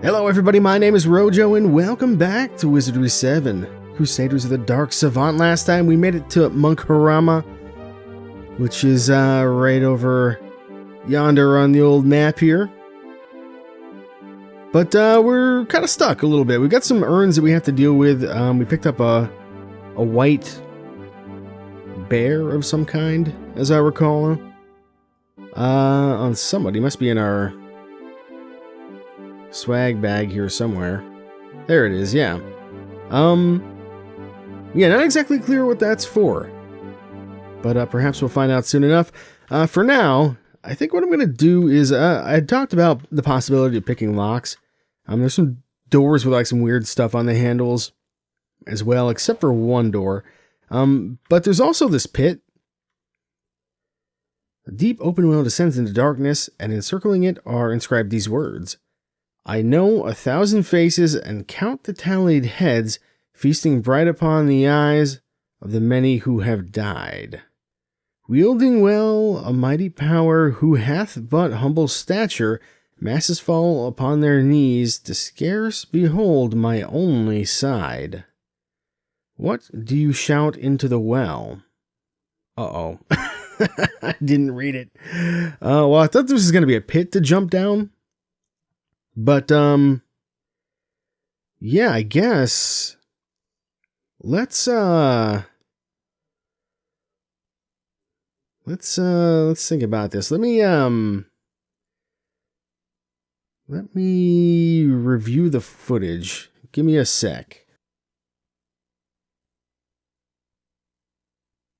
Hello everybody, my name is Rojo and welcome back to Wizardry VII Crusaders of the Dark Savant. Last time we made it to Monkharama, which is right over yonder on the old map here. But we're kind of stuck a little bit. We've got some urns that we have to deal with. We picked up a white bear of some kind, as I recall. On somebody, must be in our swag bag here somewhere. There it is, yeah. Yeah, not exactly clear what that's for. But perhaps we'll find out soon enough. For now, I think what I'm going to do is, I had talked about the possibility of picking locks. There's some doors with like some weird stuff on the handles as well, except for one door. But there's also this pit. A deep open well descends into darkness, and encircling it are inscribed these words. I know 1,000 faces and count the tallied heads, feasting bright upon the eyes of the many who have died. Wielding well a mighty power, who hath but humble stature, masses fall upon their knees to scarce behold my only side. What do you shout into the well? Uh-oh. I didn't read it. Well, I thought this was going to be a pit to jump down. But, yeah, I guess let's think about this. Let me review the footage. Give me a sec.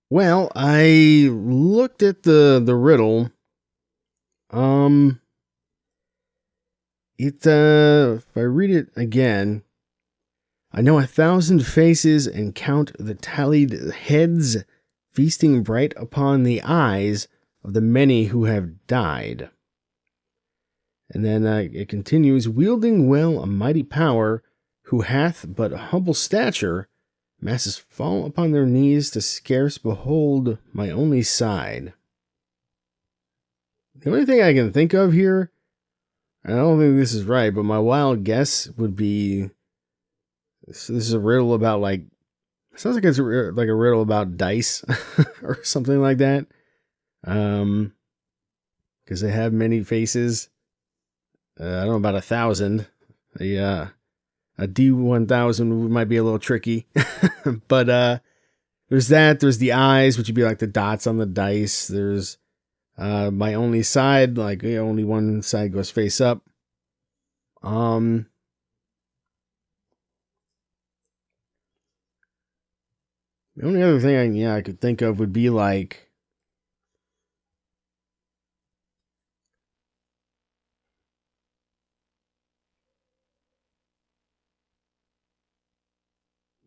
Well, I looked at the riddle. If I read it again, I know 1,000 faces and count the tallied heads, feasting bright upon the eyes of the many who have died. And then it continues, wielding well a mighty power, who hath but humble stature, masses fall upon their knees to scarce behold my only side. The only thing I can think of here, I don't think this is right, but my wild guess would be this is a riddle about, like, sounds like it's like a riddle about dice or something like that. Because they have many faces. I don't know about 1,000. A D1000 might be a little tricky. But there's that. There's the eyes, which would be like the dots on the dice. There's my only side, like only one side goes face up. The only other thing I could think of would be like,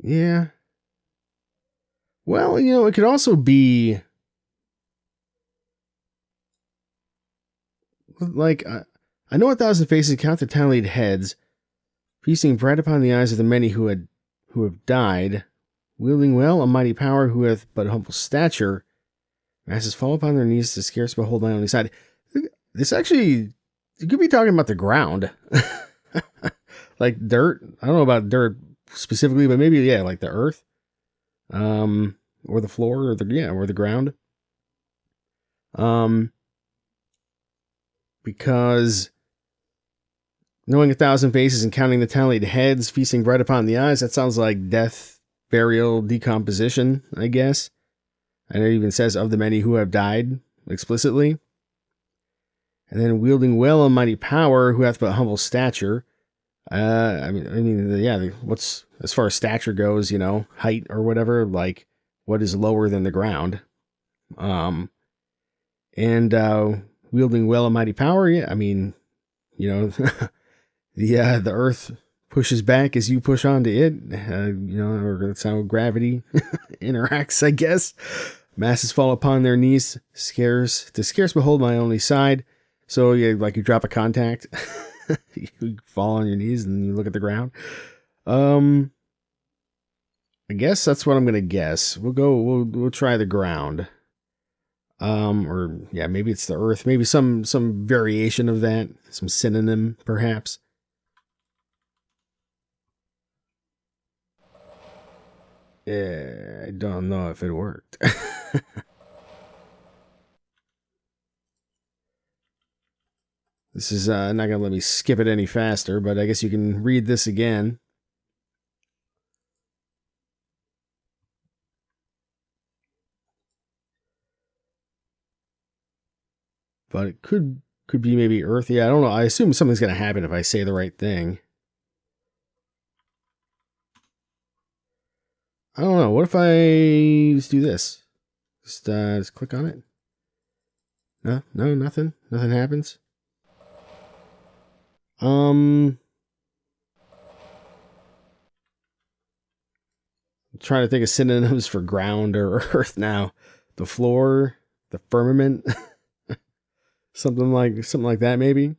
yeah. Well, it could also be like, I know 1,000 faces count the tallied heads, feasting bright upon the eyes of the many who have died, wielding well a mighty power, who hath but humble stature, masses fall upon their knees to scarce behold my only side. This actually, you could be talking about the ground. Like dirt. I don't know about dirt specifically, but maybe, yeah, like the earth. Or the floor, or the ground. Because knowing 1,000 faces and counting the tallied heads, feasting bright upon the eyes, that sounds like death, burial, decomposition, I guess. And it even says of the many who have died explicitly. And then wielding well a mighty power, who hath but humble stature. What's, as far as stature goes, height or whatever, like what is lower than the ground. Wielding well a mighty power, the earth pushes back as you push onto it, or that's how gravity interacts, I guess. Masses fall upon their knees, to scarce behold my only side. So, yeah, like you drop a contact, you fall on your knees and you look at the ground. I guess that's what I'm going to guess. We'll try the ground. Maybe it's the earth, maybe some variation of that, some synonym, perhaps. I don't know if it worked. This is not going to let me skip it any faster, but I guess you can read this again. But it could be maybe Earth. Yeah, I don't know. I assume something's going to happen if I say the right thing. I don't know. What if I just do this? Just click on it. No, nothing. Nothing happens. I'm trying to think of synonyms for ground or earth now. The floor, the firmament, something like that maybe.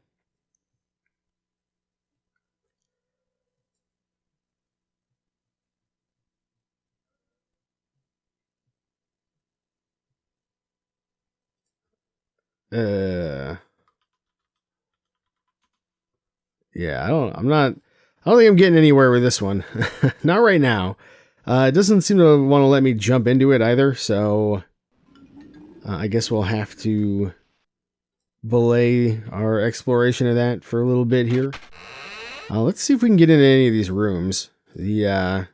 Yeah, I don't think I'm getting anywhere with this one. Not right now. It doesn't seem to want to let me jump into it either, so I guess we'll have to belay our exploration of that for a little bit here. Let's see if we can get into any of these rooms. The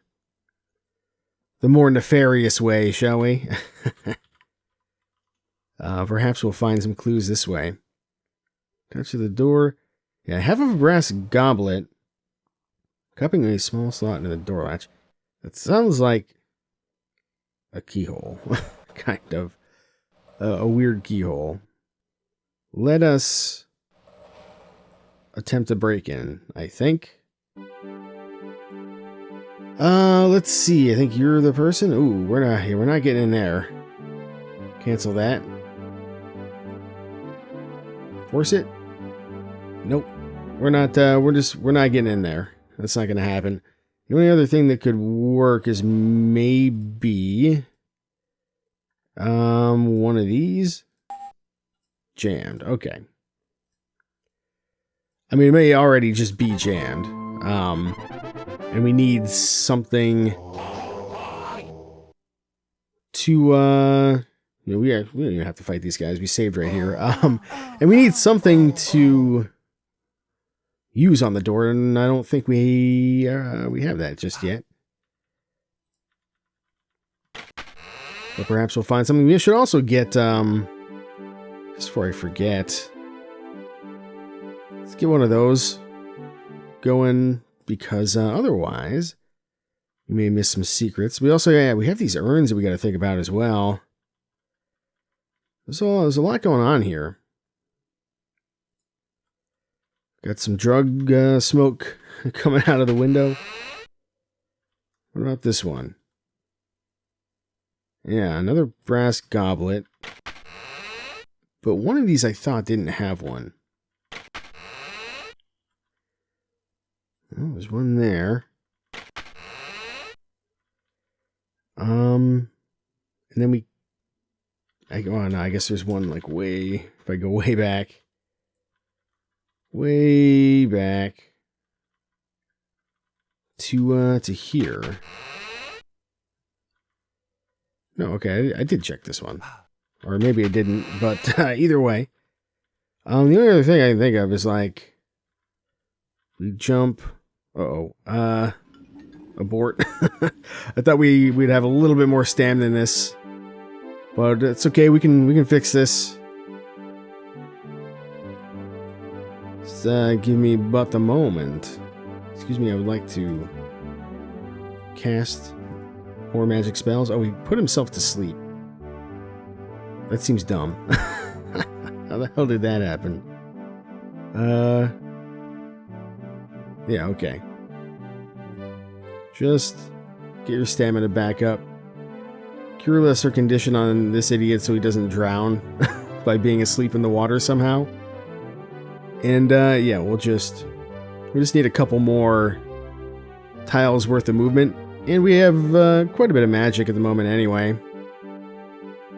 more nefarious way, shall we? Perhaps we'll find some clues this way. Touch of the door. Yeah, half of a brass goblet. Cupping a small slot into the door latch. That sounds like a keyhole. Kind of. A weird keyhole. Let us attempt to break in, I think. Let's see. I think you're the person. Ooh, we're not getting in there. Cancel that. Force it? Nope. We're not getting in there. That's not gonna happen. The only other thing that could work is maybe one of these. Jammed. Okay. I mean, it may already just be jammed. And we need something to we don't even have to fight these guys. We saved right here. And we need something to use on the door, and I don't think we have that just yet. But perhaps we'll find something. We should also get just before I forget, let's get one of those going, because otherwise we may miss some secrets. We also we have these urns that we got to think about as well. There's a lot going on here. Got some drug smoke coming out of the window. What about this one? Yeah, another brass goblet. But one of these I thought didn't have one. Oh, there's one there. And then I guess there's one like if I go way back. Way back to here. No, okay, I did check this one. Or maybe I didn't, but either way. The only other thing I can think of is like we jump. Abort. I thought we'd have a little bit more stamina than this. But it's okay, we can fix this. Just give me but a moment. Excuse me, I would like to cast more magic spells. Oh, he put himself to sleep. That seems dumb. How the hell did that happen? Yeah, okay. Just get your stamina back up. Cure lesser condition on this idiot so he doesn't drown by being asleep in the water somehow. And yeah, we just need a couple more tiles worth of movement. And we have quite a bit of magic at the moment anyway.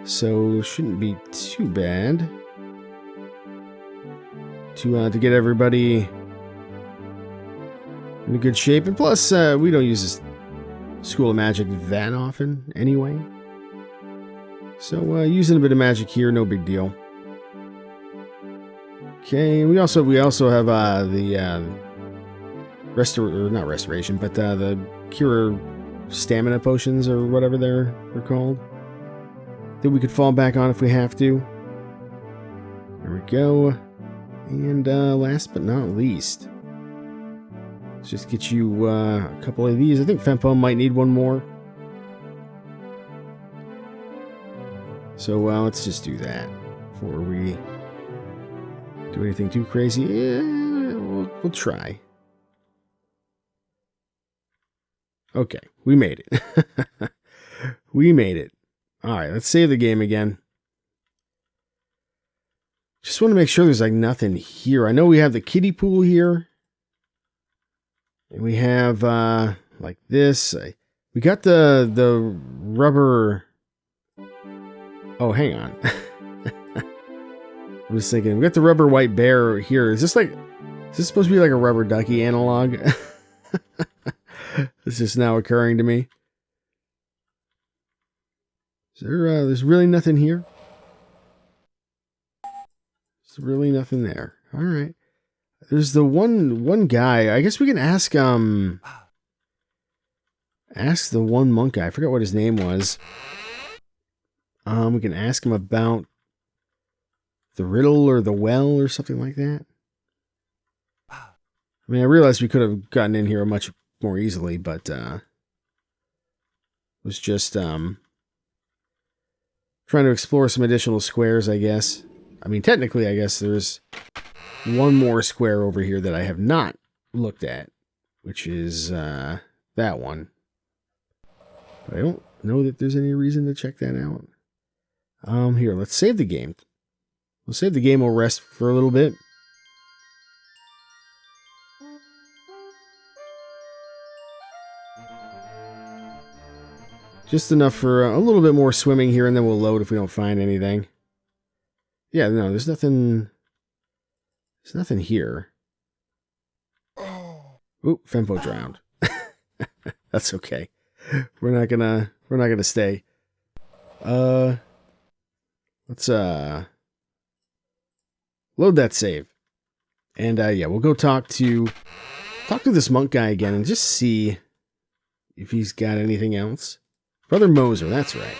So shouldn't be too bad to get everybody in a good shape. And plus, we don't use this School of Magic that often anyway. So using a bit of magic here, no big deal. Okay, we also have the not restoration, but the cure stamina potions or whatever they're called that we could fall back on if we have to. There we go. And last but not least, let's just get you a couple of these. I think Fempo might need one more. So let's just do that before we do anything too crazy. Yeah, we'll try. Okay, we made it. We made it. Alright, let's save the game again. Just want to make sure there's like nothing here. I know we have the kiddie pool here. And we have like this. We got the rubber. Oh, hang on. I was thinking, we got the rubber white bear here. Is this supposed to be like a rubber ducky analog? This is now occurring to me. Is there, there's really nothing here? There's really nothing there. All right. There's the one guy. I guess we can ask the one monk guy. I forgot what his name was. We can ask him about the riddle or the well or something like that. I mean, I realized we could have gotten in here much more easily, but was just trying to explore some additional squares, I guess. I mean, technically, I guess there's one more square over here that I have not looked at, which is that one. But I don't know that there's any reason to check that out. Here, let's save the game. We'll save the game, we'll rest for a little bit. Just enough for a little bit more swimming here, and then we'll load if we don't find anything. Yeah, no, there's nothing. There's nothing here. Oop, Fempo drowned. That's okay. We're not gonna stay. Let's load that save. And yeah, we'll go talk to this monk guy again and just see if he's got anything else. Brother Moser, that's right.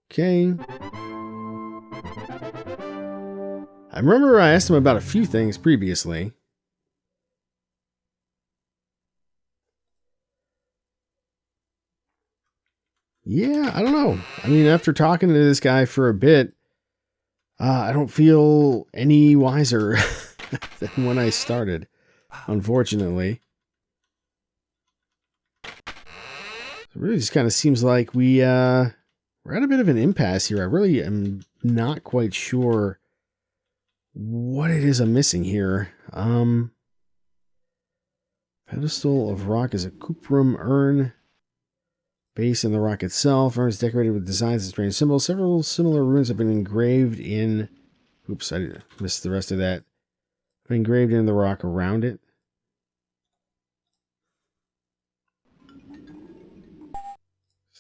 Okay. I remember I asked him about a few things previously. Yeah, I don't know. I mean, after talking to this guy for a bit, I don't feel any wiser than when I started, unfortunately. It really just kind of seems like we're at a bit of an impasse here. I really am not quite sure what it is I'm missing here. Pedestal of rock is a cuprum urn. Base in the rock itself. Urn is decorated with designs and strange symbols. Several similar runes have been engraved in... Oops, I missed the rest of that. Been engraved in the rock around it.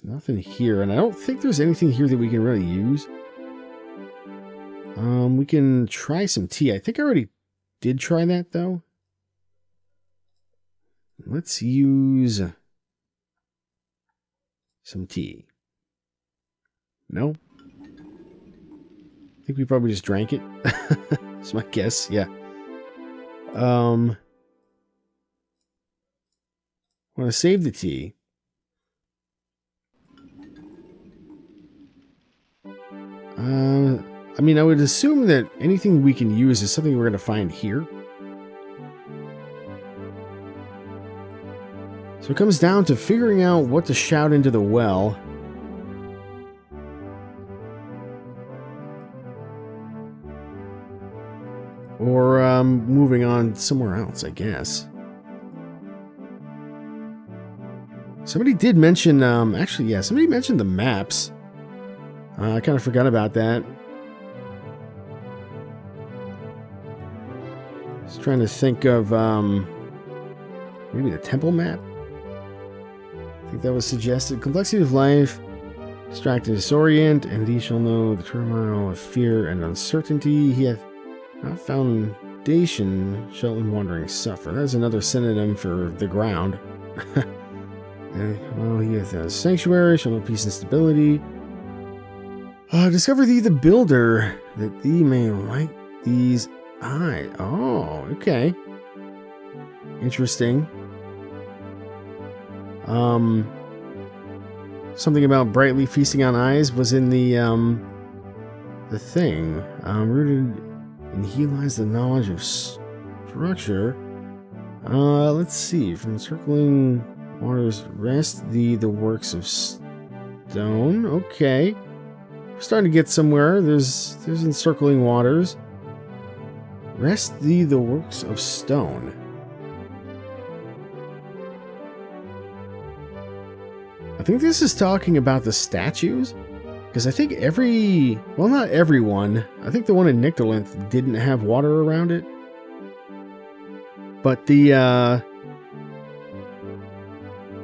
There's nothing here, and I don't think there's anything here that we can really use. We can try some tea. I think I already did try that, though. Let's use some tea. No? I think we probably just drank it. That's my guess, yeah. Want to save the tea. I mean, I would assume that anything we can use is something we're going to find here. So it comes down to figuring out what to shout into the well. Or moving on somewhere else, I guess. Somebody did mention, actually, yeah, somebody mentioned the maps. I kind of forgot about that. Just trying to think of maybe the temple map. I think that was suggested. Complexity of life, distract and disorient, and thee shall know the turmoil of fear and uncertainty. He hath not foundation, shall in wandering suffer. That's another synonym for the ground. Well, he hath a sanctuary, shall know peace and stability. Discover thee the builder, that thee may light these eyes. Oh, okay. Interesting. Something about brightly feasting on eyes was in the thing. Rooted in he lies the knowledge of structure. Let's see. From circling waters, rest thee the works of stone. Okay. We're starting to get somewhere. There's encircling waters. Rest thee the works of stone. I think this is talking about the statues, because I think well, not everyone, I think the one in Nyctalinth didn't have water around it. But the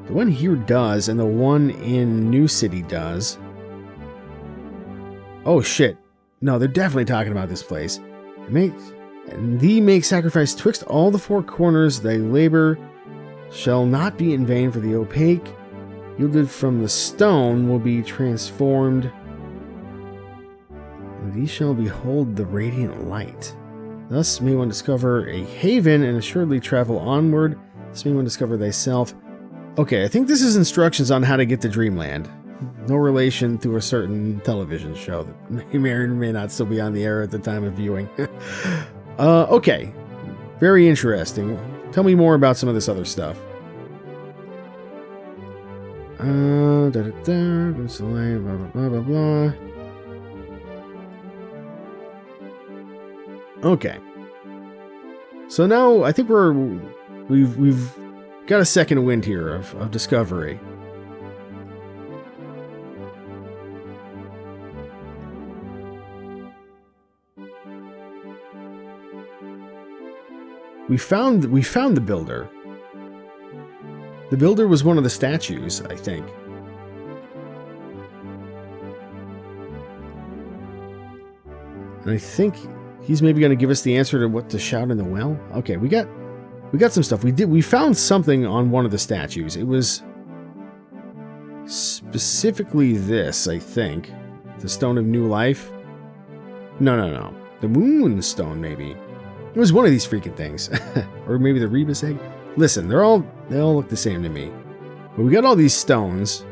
one here does, and the one in New City does. Oh shit. No, they're definitely talking about this place. And thee make sacrifice twixt all the four corners, thy labor shall not be in vain, for the opaque yielded from the stone will be transformed, and thee shall behold the radiant light. Thus may one discover a haven and assuredly travel onward. Thus may one discover thyself. Okay, I think this is instructions on how to get to Dreamland. No relation to a certain television show that may or may not still be on the air at the time of viewing. Okay. Very interesting. Tell me more about some of this other stuff. Blah, blah, blah, blah. Okay. So now I think we've got a second wind here of discovery. We found the builder. The builder was one of the statues, I think. And I think he's maybe going to give us the answer to what to shout in the well. Okay, we got some stuff. We found something on one of the statues. It was specifically this, I think. The Stone of New Life. No. The Moonstone, maybe. It was one of these freaking things. Or maybe the Rebus egg. Listen, they all look the same to me. But we got all these stones.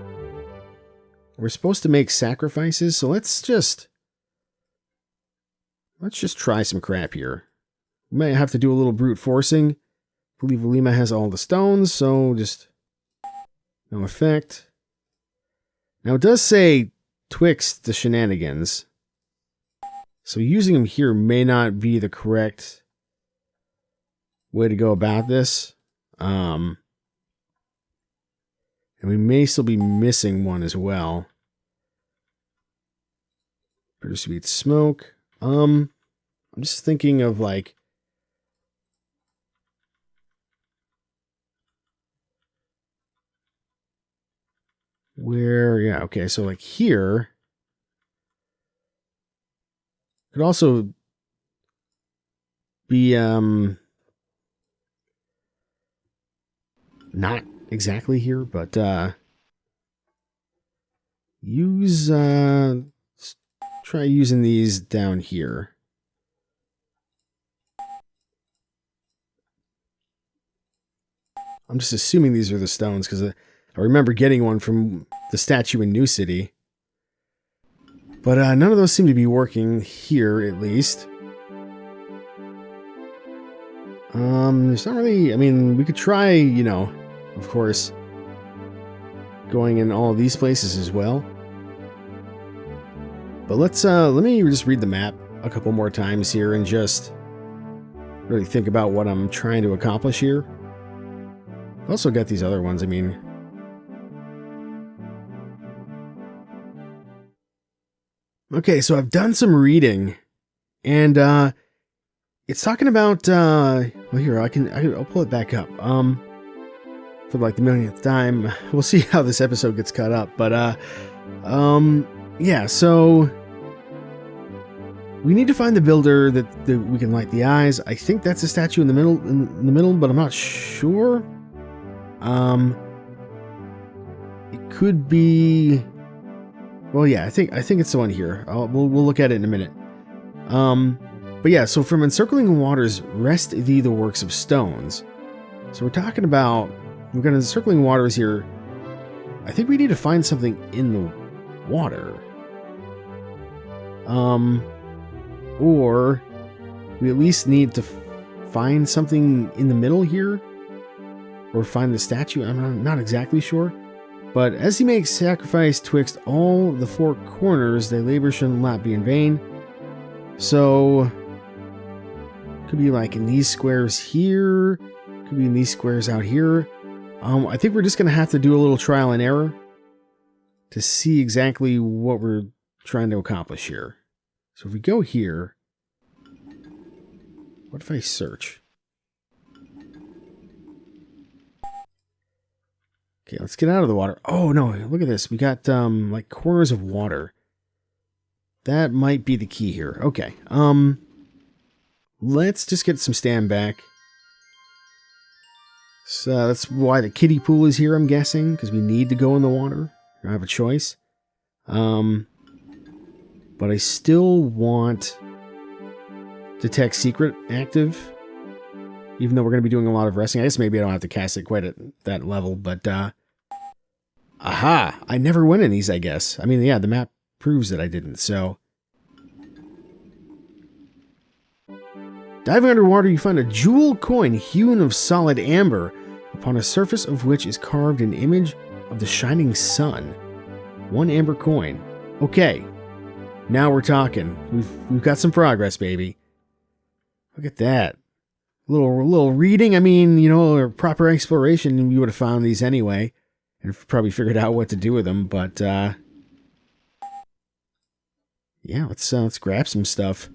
We're supposed to make sacrifices, so let's just try some crap here. We might have to do a little brute forcing. I believe Alima has all the stones, so just no effect. Now it does say twixt the shenanigans. So using them here may not be the correct way to go about this. And we may still be missing one as well. Produce sweet smoke. I'm just thinking of like where, yeah, okay, so like here could also be not exactly here, but try using these down here. I'm just assuming these are the stones because I remember getting one from the statue in New City. But none of those seem to be working here, at least. There's not really, I mean, we could try, you know, of course, going in all of these places as well. But let me just read the map a couple more times here and just really think about what I'm trying to accomplish here. I've also got these other ones, I mean. Okay, so I've done some reading, and it's talking about, well here, I'll pull it back up. for like the millionth time. We'll see how this episode gets cut up. But, yeah, so we need to find the builder that we can light the eyes. I think that's a statue in the middle, but I'm not sure. It could be. Well, yeah, I think it's the one here. We'll look at it in a minute. But yeah, so from encircling waters, rest thee the works of stones. So we're talking about, we're going to encircling waters here. I think we need to find something in the water. Or we at least need to find something in the middle here. Or find the statue. I'm not exactly sure. But as he makes sacrifice twixt all the four corners, thy labor shall not be in vain. So, could be like in these squares here. Could be in these squares out here. I think we're just going to have to do a little trial and error to see exactly what we're trying to accomplish here. So if we go here, what if I search? Okay, let's get out of the water. Oh, no, look at this. We got, like, corners of water. That might be the key here. Okay, let's just get some stand back. So that's why the kiddie pool is here, I'm guessing, because we need to go in the water. I don't have a choice. But I still want Detect Secret active. Even though we're going to be doing a lot of resting. I guess maybe I don't have to cast it quite at that level, but, aha! I never went in these, I guess. I mean, yeah, the map proves that I didn't, so. Diving underwater, you find a jewel coin hewn of solid amber, upon a surface of which is carved an image of the shining sun. 1 amber coin. Okay. Now we're talking. We've got some progress, baby. Look at that. Little reading. I mean, you know, or proper exploration, you would have found these anyway. And probably figured out what to do with them, but, yeah, let's grab some stuff.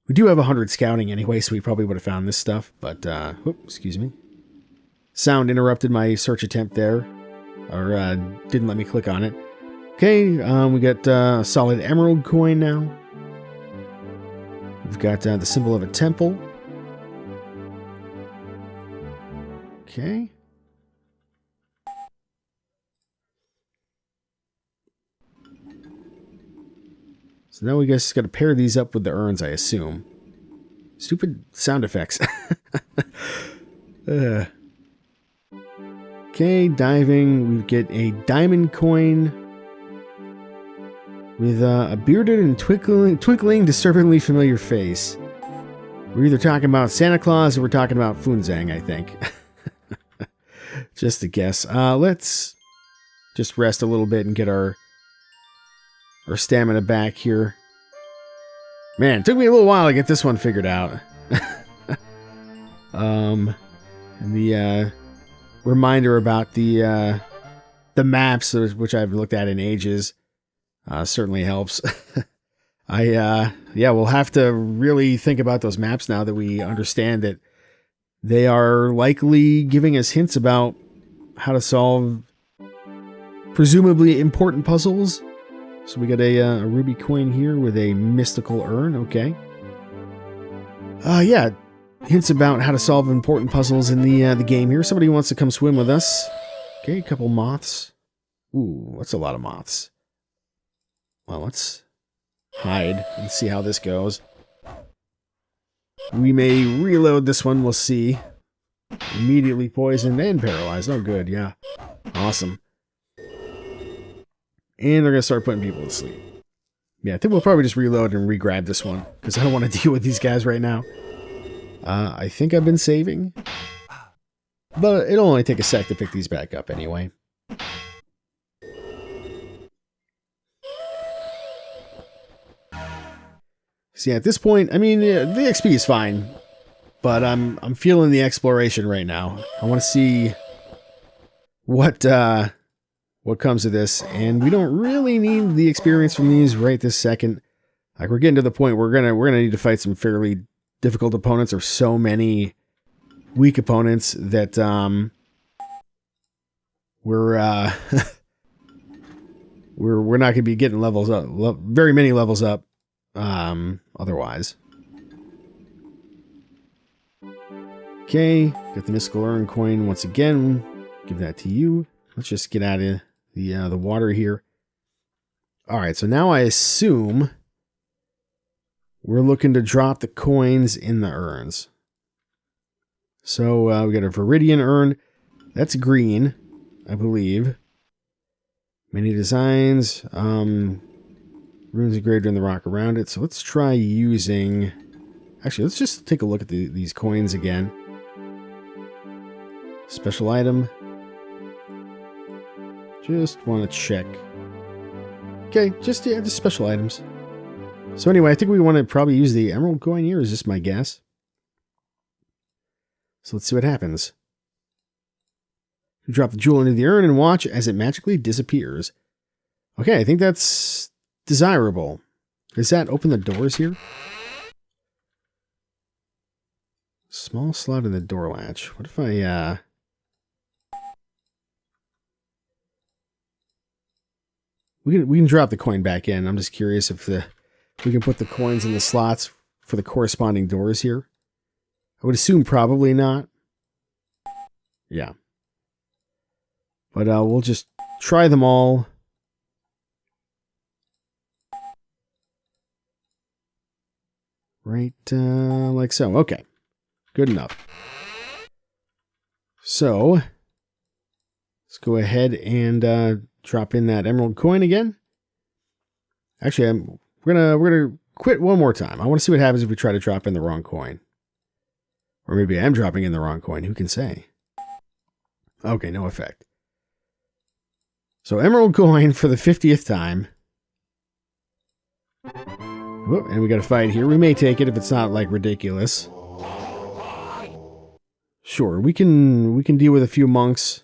We do have 100 scouting anyway, so we probably would have found this stuff, but, excuse me. Sound interrupted my search attempt there, or, didn't let me click on it. Okay, we got, a solid emerald coin now. We've got, the symbol of a temple. Okay. So now we just got to pair these up with the urns, I assume. Stupid sound effects. Okay, diving. We get a diamond coin with a bearded and twinkling, disturbingly familiar face. We're either talking about Santa Claus or we're talking about Funzang, I think. Just a guess. Let's just rest a little bit and get our stamina back here. Man, it took me a little while to get this one figured out. And the reminder about the maps, which I've looked at in ages, certainly helps. Yeah, we'll have to really think about those maps now that we understand that they are likely giving us hints about how to solve presumably important puzzles. So we got a ruby coin here with a mystical urn. Okay. Yeah, hints about how to solve important puzzles in the game here. Somebody wants to come swim with us. Okay, a couple moths. Ooh, that's a lot of moths. Well, let's hide and see how this goes. We may reload this one. We'll see. Immediately poisoned and paralyzed. Oh, good. Yeah. Awesome. And they're going to start putting people to sleep. Yeah, I think we'll probably just reload and re-grab this one, because I don't want to deal with these guys right now. I think I've been saving. But it'll only take a sec to pick these back up anyway. So yeah, at this point, I mean, the XP is fine. But I'm feeling the exploration right now. I want to see what comes of this, and we don't really need the experience from these right this second. Like, we're getting to the point where we're gonna need to fight some fairly difficult opponents, or so many weak opponents that we're we're not going to be getting levels up, very many levels up otherwise. Okay, got the mystical urn coin once again. Give that to you. Let's just get out of the water here. All right, so now I assume we're looking to drop the coins in the urns. So we got a Viridian urn. That's green, I believe. Many designs. Runes engraved in the rock around it. So let's try using... Actually, let's just take a look at these coins again. Special item. Just want to check. Okay, just special items. So anyway, I think we want to probably use the emerald coin here, is just my guess. So let's see what happens. You drop the jewel into the urn and watch as it magically disappears. Okay, I think that's desirable. Does that open the doors here? Small slot in the door latch. What if I, We can drop the coin back in. I'm just curious if we can put the coins in the slots for the corresponding doors here. I would assume probably not. Yeah. But we'll just try them all. Right, like so. Okay. Good enough. So, let's go ahead and drop in that emerald coin again. Actually, we're gonna quit one more time. I want to see what happens if we try to drop in the wrong coin. Or maybe I'm dropping in the wrong coin. Who can say? Okay, no effect. So emerald coin for the 50th time. Whoop, and we got a fight here. We may take it if it's not like ridiculous. Sure, we can deal with a few monks.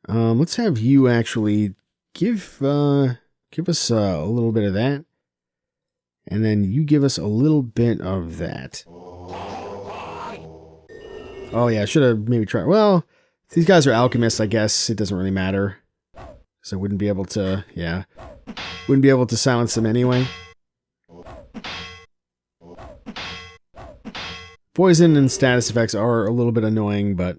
Let's have you actually give us a little bit of that, and then you give us a little bit of that. Oh yeah, I should have maybe tried. Well, these guys are alchemists, I guess it doesn't really matter, so I wouldn't be able to. Yeah, wouldn't be able to silence them anyway. Poison and status effects are a little bit annoying, but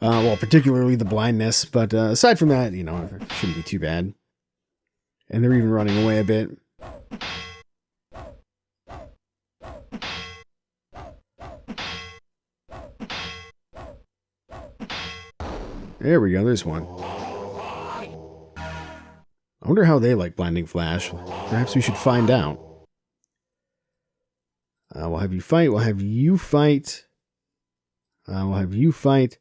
well, particularly the blindness, but aside from that, you know, it shouldn't be too bad. And they're even running away a bit. There we go, there's one. I wonder how they like Blinding Flash. Perhaps we should find out. We'll have you fight, we'll have you fight. We'll have you fight.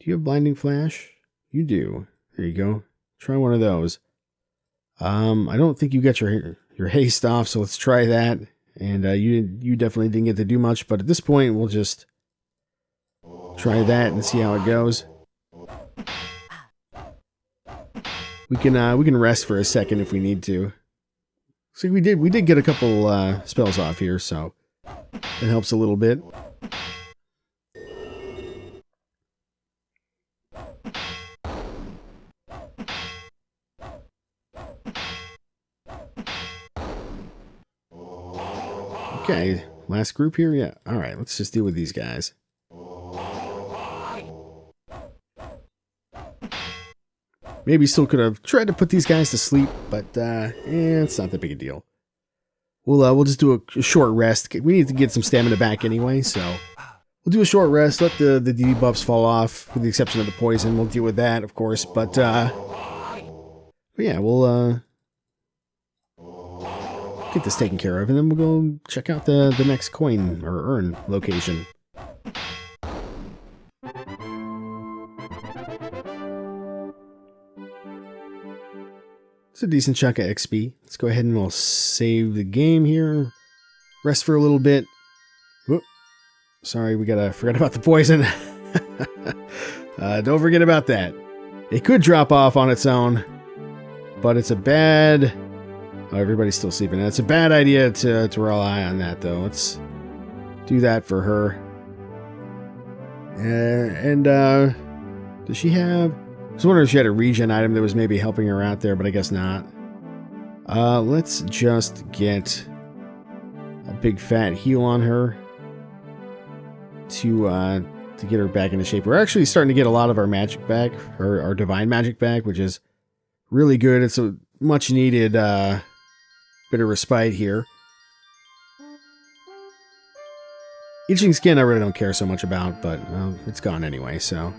Do you have Blinding Flash? You do. There you go. Try one of those. I don't think you got your haste off, so let's try that. And you definitely didn't get to do much, but at this point, we'll just try that and see how it goes. We can rest for a second if we need to. See, we did get a couple spells off here, so it helps a little bit. Okay, last group here? Yeah. Alright, let's just deal with these guys. Maybe still could have tried to put these guys to sleep, but it's not that big a deal. We'll just do a short rest. We need to get some stamina back anyway, so we'll do a short rest, let the debuffs fall off, with the exception of the poison. We'll deal with that, of course, but yeah, we'll get this taken care of, and then we'll go check out the next coin or urn location. It's a decent chunk of XP. Let's go ahead and we'll save the game here. Rest for a little bit. Whoop. Sorry, forgot about the poison. Don't forget about that. It could drop off on its own, but it's a bad Oh, everybody's still sleeping. That's a bad idea to rely on that, though. Let's do that for her. Does she have... I was wondering if she had a regen item that was maybe helping her out there, but I guess not. Let's just get a big fat heal on her to get her back into shape. We're actually starting to get a lot of our magic back, our divine magic back, which is really good. It's a much needed bit of respite here. Itching skin I really don't care so much about, but it's gone anyway, so...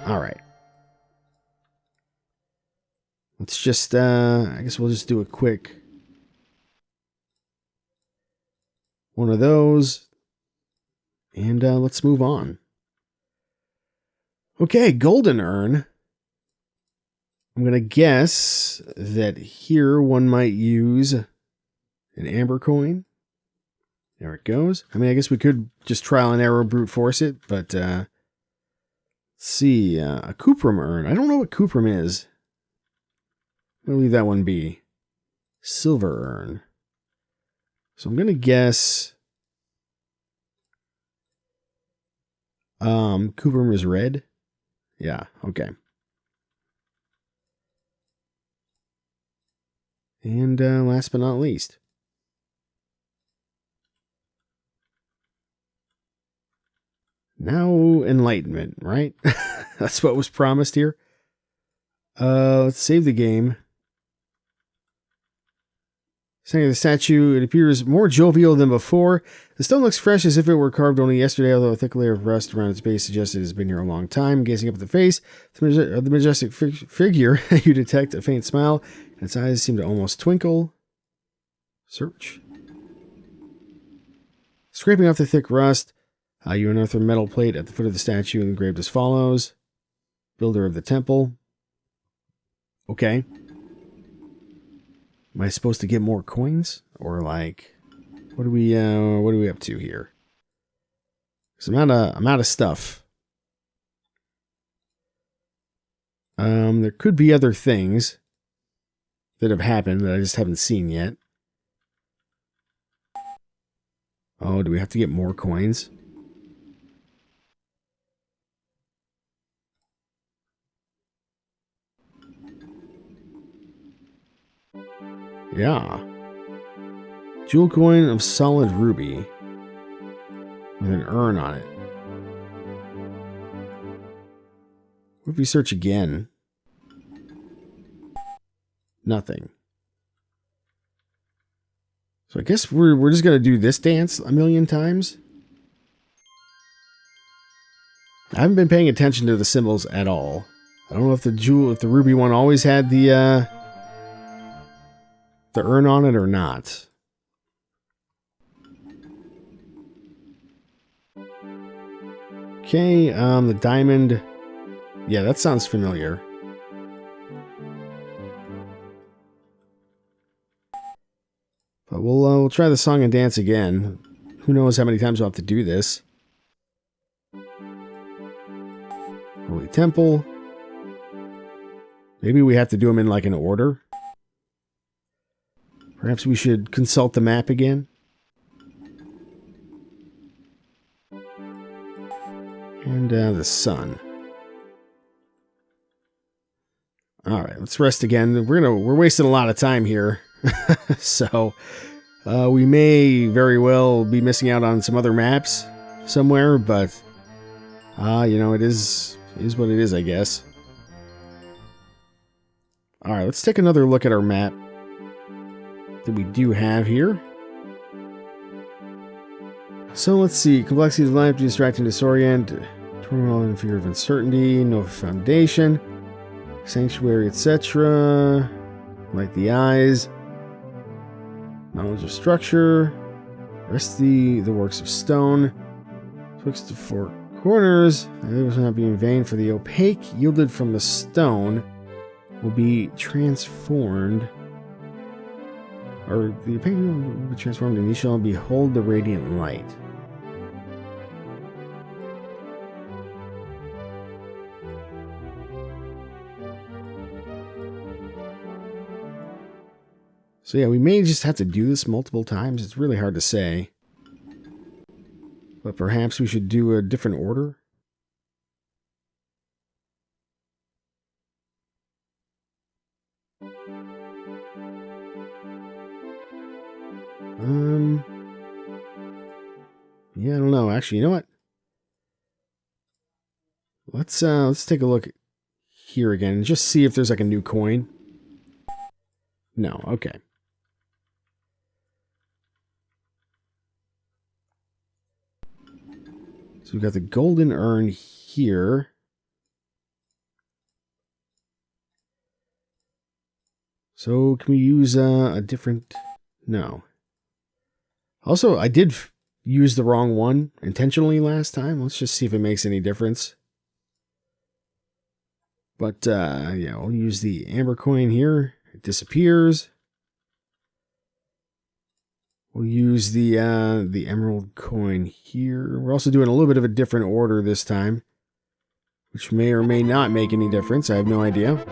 Alright. Let's just, I guess we'll just do a quick one of those, and let's move on. Okay, golden urn. I'm going to guess that here one might use an amber coin. There it goes. I mean, I guess we could just trial and error brute force it, but let's see. A cuprum urn. I don't know what cuprum is. I'm going to leave that one be. Silver urn. So I'm going to guess cuprum is red. Yeah, okay. And last but not least, now enlightenment, right? That's what was promised here. Let's save the game. Saying the statue, it appears more jovial than before. The stone looks fresh as if it were carved only yesterday, although a thick layer of rust around its base suggests it has been here a long time. Gazing up at the face of the majestic figure, you detect a faint smile, and its eyes seem to almost twinkle. Search. Scraping off the thick rust, you unearth a metal plate at the foot of the statue engraved as follows. Builder of the temple. Okay. Am I supposed to get more coins? Or like, what are we up to here? Because I'm out of stuff. There could be other things that have happened that I just haven't seen yet. Oh, do we have to get more coins? Yeah. Jewel coin of solid ruby. With an urn on it. What if we search again? Nothing. So I guess we're just going to do this dance a million times. I haven't been paying attention to the symbols at all. I don't know if the ruby one always had the urn on it or not. Okay, the diamond. Yeah, that sounds familiar. But we'll try the song and dance again. Who knows how many times we'll have to do this. Holy Temple. Maybe we have to do them in like an order. Perhaps we should consult the map again. And the sun. Alright, let's rest again. We're wasting a lot of time here. So we may very well be missing out on some other maps somewhere, but you know, it is what it is, I guess. Alright, let's take another look at our map that we do have here. So let's see. Complexity of life, distract and disorient. Turmoil and fear of uncertainty. No foundation. Sanctuary, etc. Light the eyes. Knowledge of structure. Rest the works of stone. Twixt the four corners. It will not be in vain, for the opaque yielded from the stone will be transformed. Or the opaque will be transformed, and ye shall behold the radiant light. So yeah, we may just have to do this multiple times. It's really hard to say. But perhaps we should do a different order. Yeah, I don't know. Actually, you know what? Let's take a look here again and just see if there's like a new coin. No, okay. So we've got the golden urn here. So can we use a different... No. Also, I did use the wrong one intentionally last time. Let's just see if it makes any difference. But, yeah, we'll use the amber coin here. It disappears. We'll use the emerald coin here. We're also doing a little bit of a different order this time, which may or may not make any difference. I have no idea.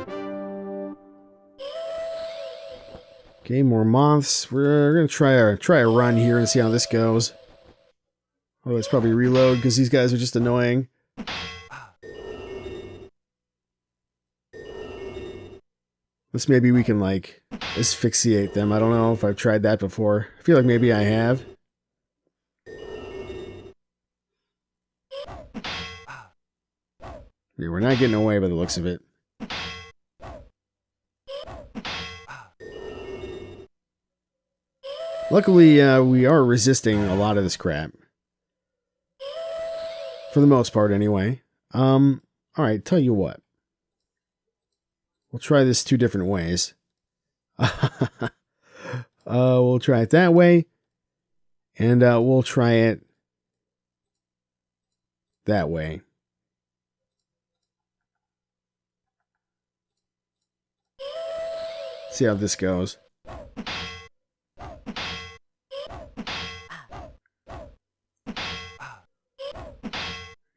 Okay, more moths. We're gonna try a run here and see how this goes. Oh, it's probably reload because these guys are just annoying. This maybe we can like asphyxiate them. I don't know if I've tried that before. I feel like maybe I have. Yeah, we're not getting away by the looks of it. Luckily, we are resisting a lot of this crap. For the most part, anyway. Alright, tell you what. We'll try this 2 different ways. We'll try it that way. And we'll try it that way. See how this goes.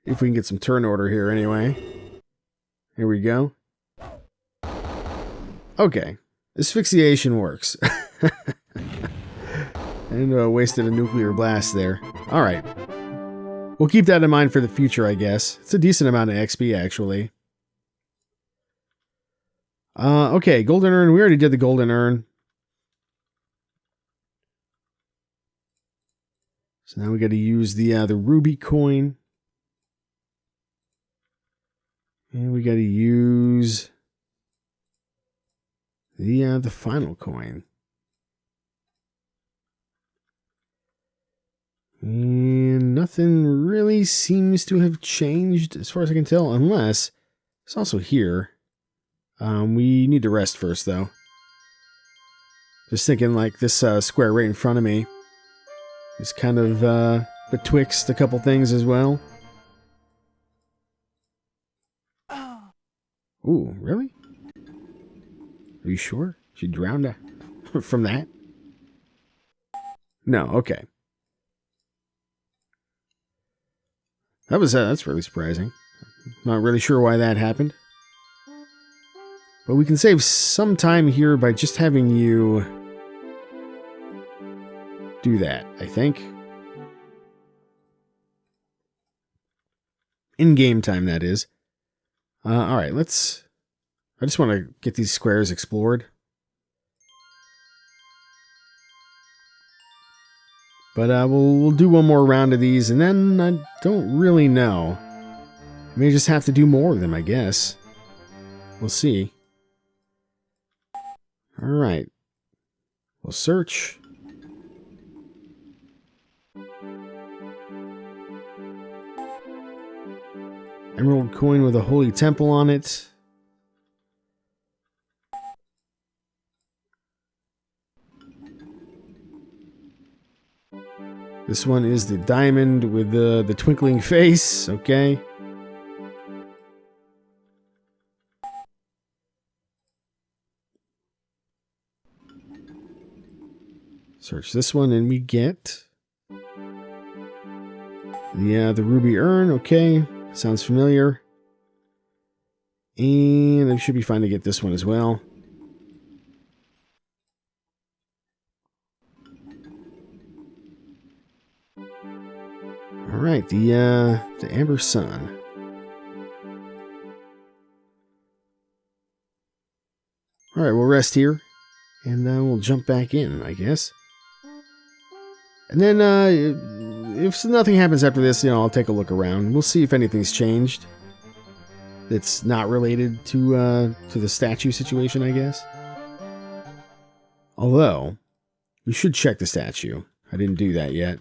If we can get some turn order here anyway. Here we go. Okay. Asphyxiation works. And wasted a nuclear blast there. Alright. We'll keep that in mind for the future, I guess. It's a decent amount of XP, actually. Okay, golden urn. We already did the golden urn. So now we got to use the ruby coin. And we got to use the final coin. And nothing really seems to have changed as far as I can tell, unless it's also here. We need to rest first, though. Just thinking like this square right in front of me is kind of betwixt a couple things as well. Ooh, really? Are you sure? She drowned from that? No, okay. That's really surprising. Not really sure why that happened. But we can save some time here by just having you do that, I think. In-game time, that is. Alright, I just want to get these squares explored. But we'll do one more round of these, and then I don't really know. I may just have to do more of them, I guess. We'll see. Alright. We'll search. Emerald coin with a holy temple on it. This one is the diamond with the twinkling face. Okay. Search this one and we get the ruby urn. Okay. Sounds familiar. And it should be fine to get this one as well. Alright, the Amber Sun. Alright, we'll rest here. And we'll jump back in, I guess. And then, if nothing happens after this, I'll take a look around. We'll see if anything's changed. That's not related to the statue situation, I guess. Although, we should check the statue. I didn't do that yet.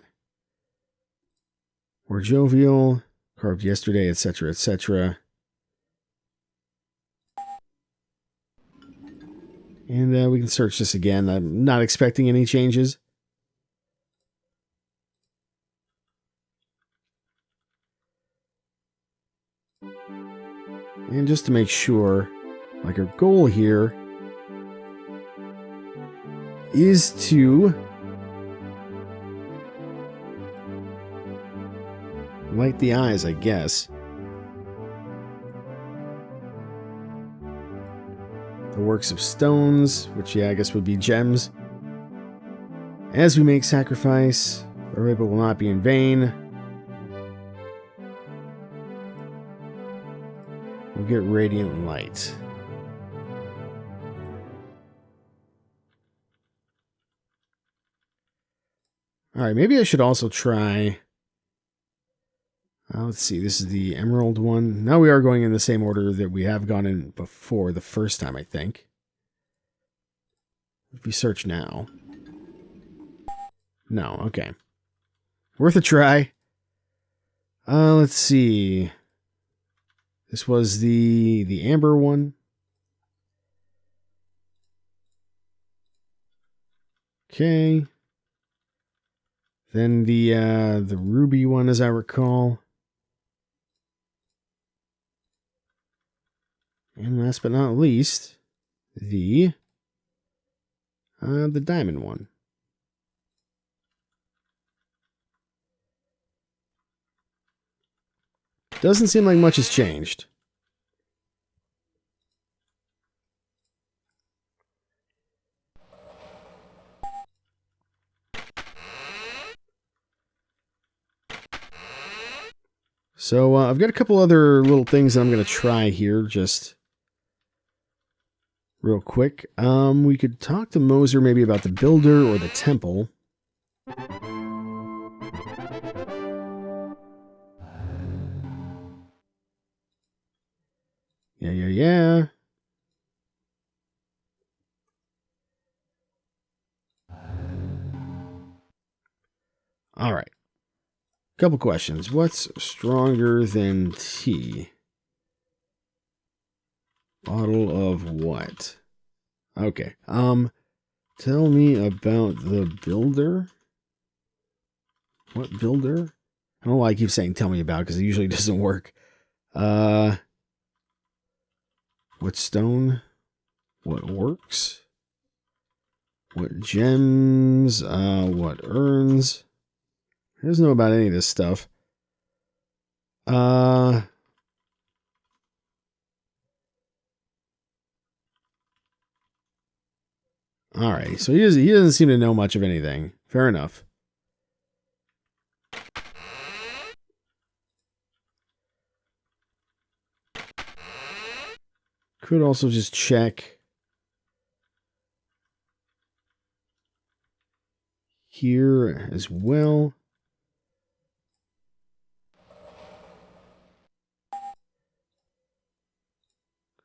We're jovial, carved yesterday, etc., etc. And we can search this again. I'm not expecting any changes. And just to make sure, like our goal here is to light the eyes, I guess. The works of stones, which, yeah, I guess would be gems. As we make sacrifice, our labor will not be in vain. We'll get radiant light. Alright, maybe I should also try... let's see, this is the emerald one. Now we are going in the same order that we have gone in before the first time, I think. If we search now. No, okay. Worth a try. Let's see. This was the amber one. Okay. Then the ruby one, as I recall. And last but not least, the diamond one. Doesn't seem like much has changed. So I've got a couple other little things that I'm going to try here, just real quick. We could talk to Moser maybe about the builder or the temple. Yeah. All right. Couple questions. What's stronger than tea? Bottle of what? Okay. Tell me about the builder. What builder? I don't know why I keep saying tell me about, because it usually doesn't work. What stone? What works? What gems? What urns? He doesn't know about any of this stuff. Alright, so he doesn't seem to know much of anything. Fair enough. Could also just check here as well.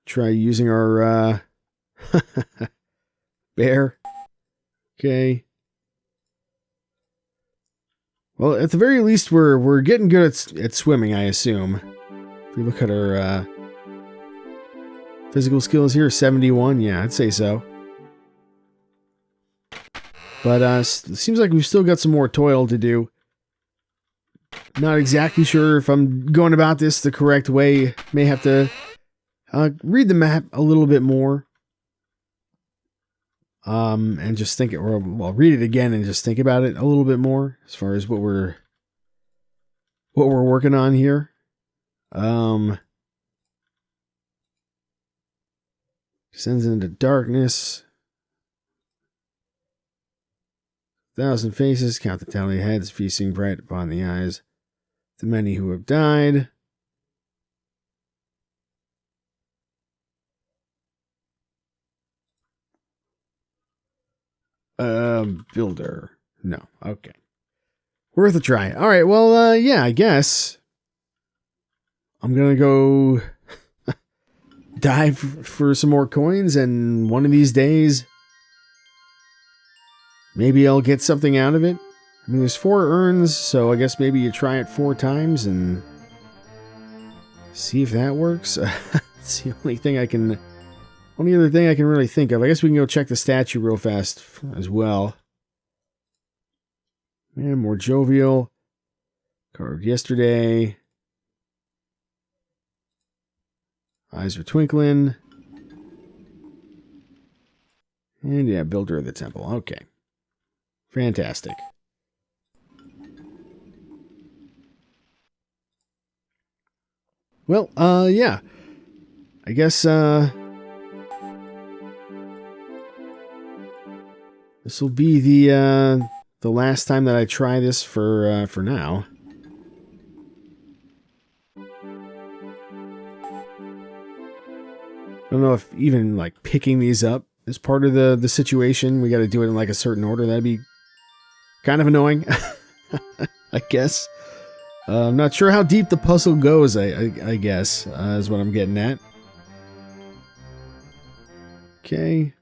Try using our bear. Okay. Well, at the very least, we're getting good at swimming, I assume. If we look at our physical skills here, 71. Yeah, I'd say so. But it seems like we've still got some more toil to do. Not exactly sure if I'm going about this the correct way. May have to read the map a little bit more. And just think it, or well, read it again and just think about it a little bit more as far as what we're working on here. Descends into darkness. 1,000 faces, count the tally heads, feasting bright upon the eyes. The many who have died. Builder. No. Okay. Worth a try. All right. Well, yeah, I guess I'm going to go dive for some more coins, and one of these days, maybe I'll get something out of it. I mean, there's 4 urns, so I guess maybe you try it 4 times and see if that works. It's the only other thing I can really think of. I guess we can go check the statue real fast as well. Man, more jovial. Carved yesterday. Eyes are twinkling. And yeah, builder of the temple. Okay. Fantastic. Well, yeah. I guess, this will be the last time that I try this for now. I don't know if even, like, picking these up is part of the situation. We got to do it in, like, a certain order. That'd be kind of annoying, I guess. I'm not sure how deep the puzzle goes, I guess, is what I'm getting at. Okay.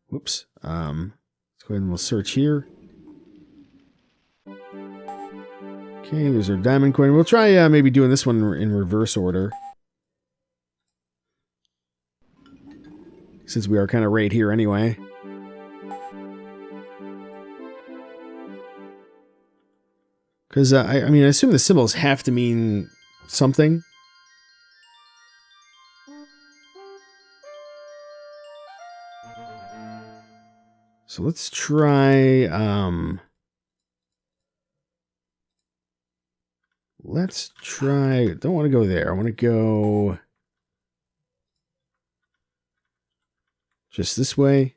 Whoops. Let's go ahead and we'll search here. Okay, there's our diamond coin. We'll try maybe doing this one in reverse order, since we are kind of right here anyway. Because, I mean, I assume the symbols have to mean something. So let's try, don't want to go there. I want to go just this way.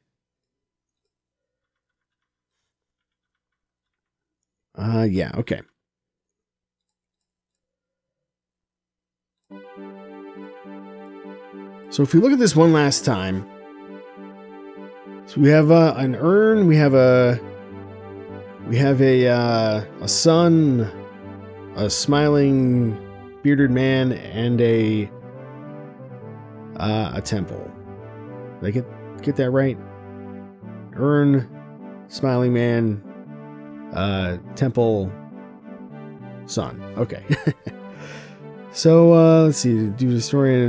Yeah, okay. So if we look at this one last time, so we have an urn, we have a sun, a smiling bearded man, and a temple. Did I get that right? Urn, smiling man, temple, sun. Okay. So let's see. Do the story.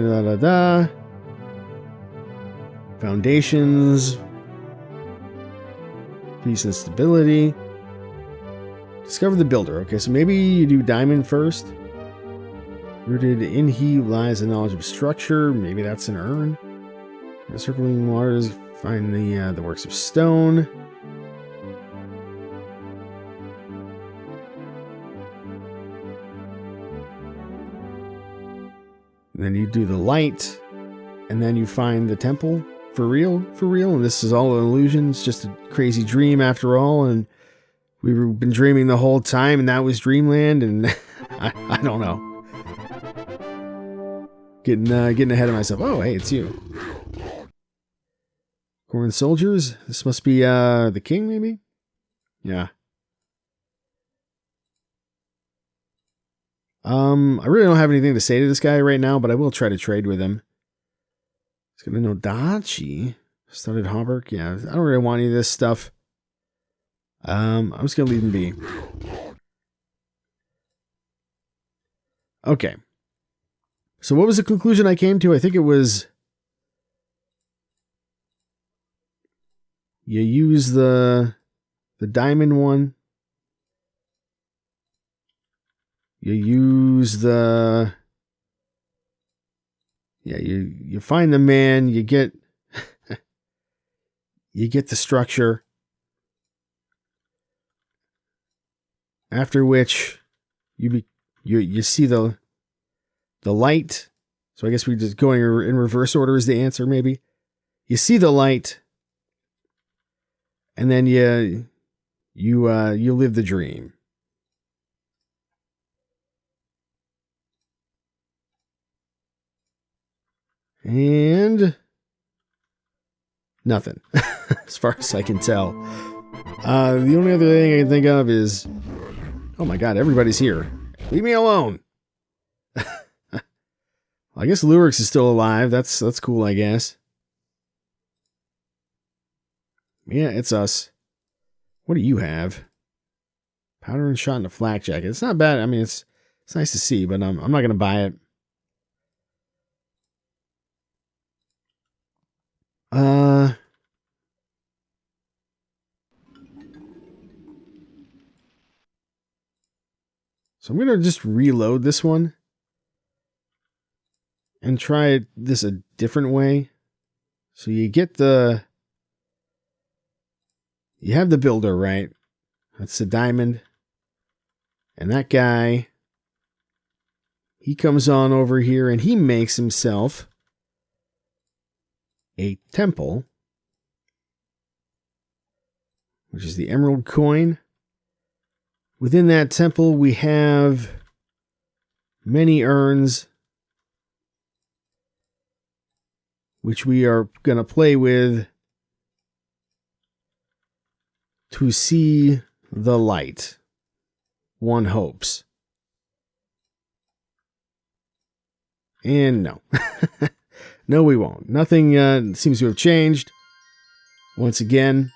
Foundations. Peace and stability. Discover the builder. Okay, so maybe you do diamond first. Rooted in he lies a knowledge of structure. Maybe that's an urn. Circling waters. Find the works of stone. And then you do the light. And then you find the temple. For real, and this is all an illusion. It's just a crazy dream after all, and we've been dreaming the whole time, and that was dreamland, and I don't know. Getting ahead of myself. Oh, hey, it's you. Corn soldiers. This must be the king, maybe. Yeah. I really don't have anything to say to this guy right now, but I will try to trade with him. He's gonna know Dachi. Studded hauberk. Yeah, I don't really want any of this stuff. I'm just gonna leave him be. Okay. So what was the conclusion I came to? I think it was you use the diamond one. You use the... Yeah, you find the man, you get you get the structure. After which you see the light. So I guess we're just going in reverse order is the answer, maybe. You see the light, and then you live the dream. And nothing, as far as I can tell. The only other thing I can think of is, oh my god, everybody's here. Leave me alone. I guess Lurix is still alive. That's cool, I guess. Yeah, it's us. What do you have? Powder and shot in a flak jacket. It's not bad. I mean, it's nice to see, but I'm not gonna buy it. So I'm gonna just reload this one and try this a different way. So you get you have the builder, right? That's the diamond. And that guy, he comes on over here and he makes himself a temple, which is the emerald coin. Within that temple, we have many urns, which we are going to play with to see the light. One hopes. And no. No, we won't. Nothing seems to have changed. Once again,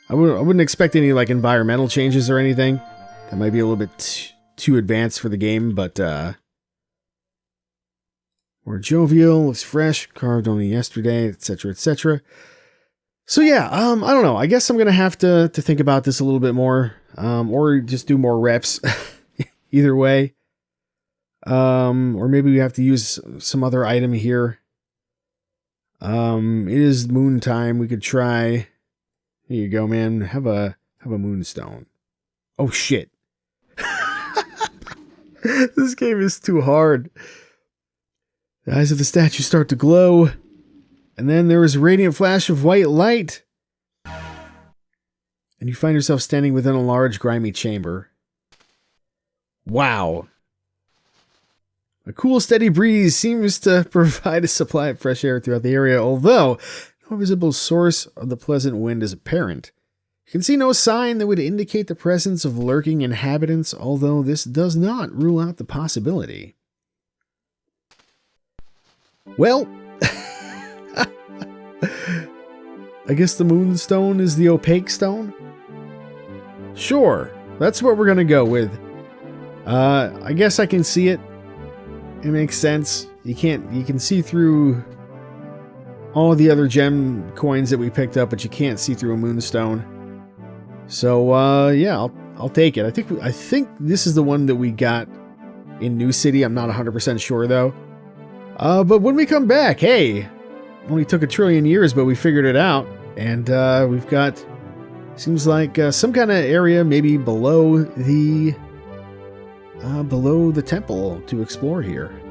I wouldn't expect any like environmental changes or anything. That might be a little bit too advanced for the game, but more jovial, looks fresh, carved only yesterday, etc., etc. So yeah, I don't know. I guess I'm gonna have to think about this a little bit more, or just do more reps. Either way, or maybe we have to use some other item here. It is moon time. We could try. Here you go, man. Have a moonstone. Oh shit! This game is too hard. The eyes of the statue start to glow. And then there is a radiant flash of white light. And you find yourself standing within a large, grimy chamber. Wow. A cool, steady breeze seems to provide a supply of fresh air throughout the area, although no visible source of the pleasant wind is apparent. You can see no sign that would indicate the presence of lurking inhabitants, although this does not rule out the possibility. Well, I guess the moonstone is the opaque stone? Sure, that's what we're gonna go with. I guess I can see it. It makes sense. You can see through all the other gem coins that we picked up, but you can't see through a moonstone. So, yeah, I'll take it. I think this is the one that we got in New City. I'm not 100% sure, though. But when we come back, hey, only took 1 trillion years, but we figured it out. And we've got, seems like some kind of area maybe below the temple to explore here.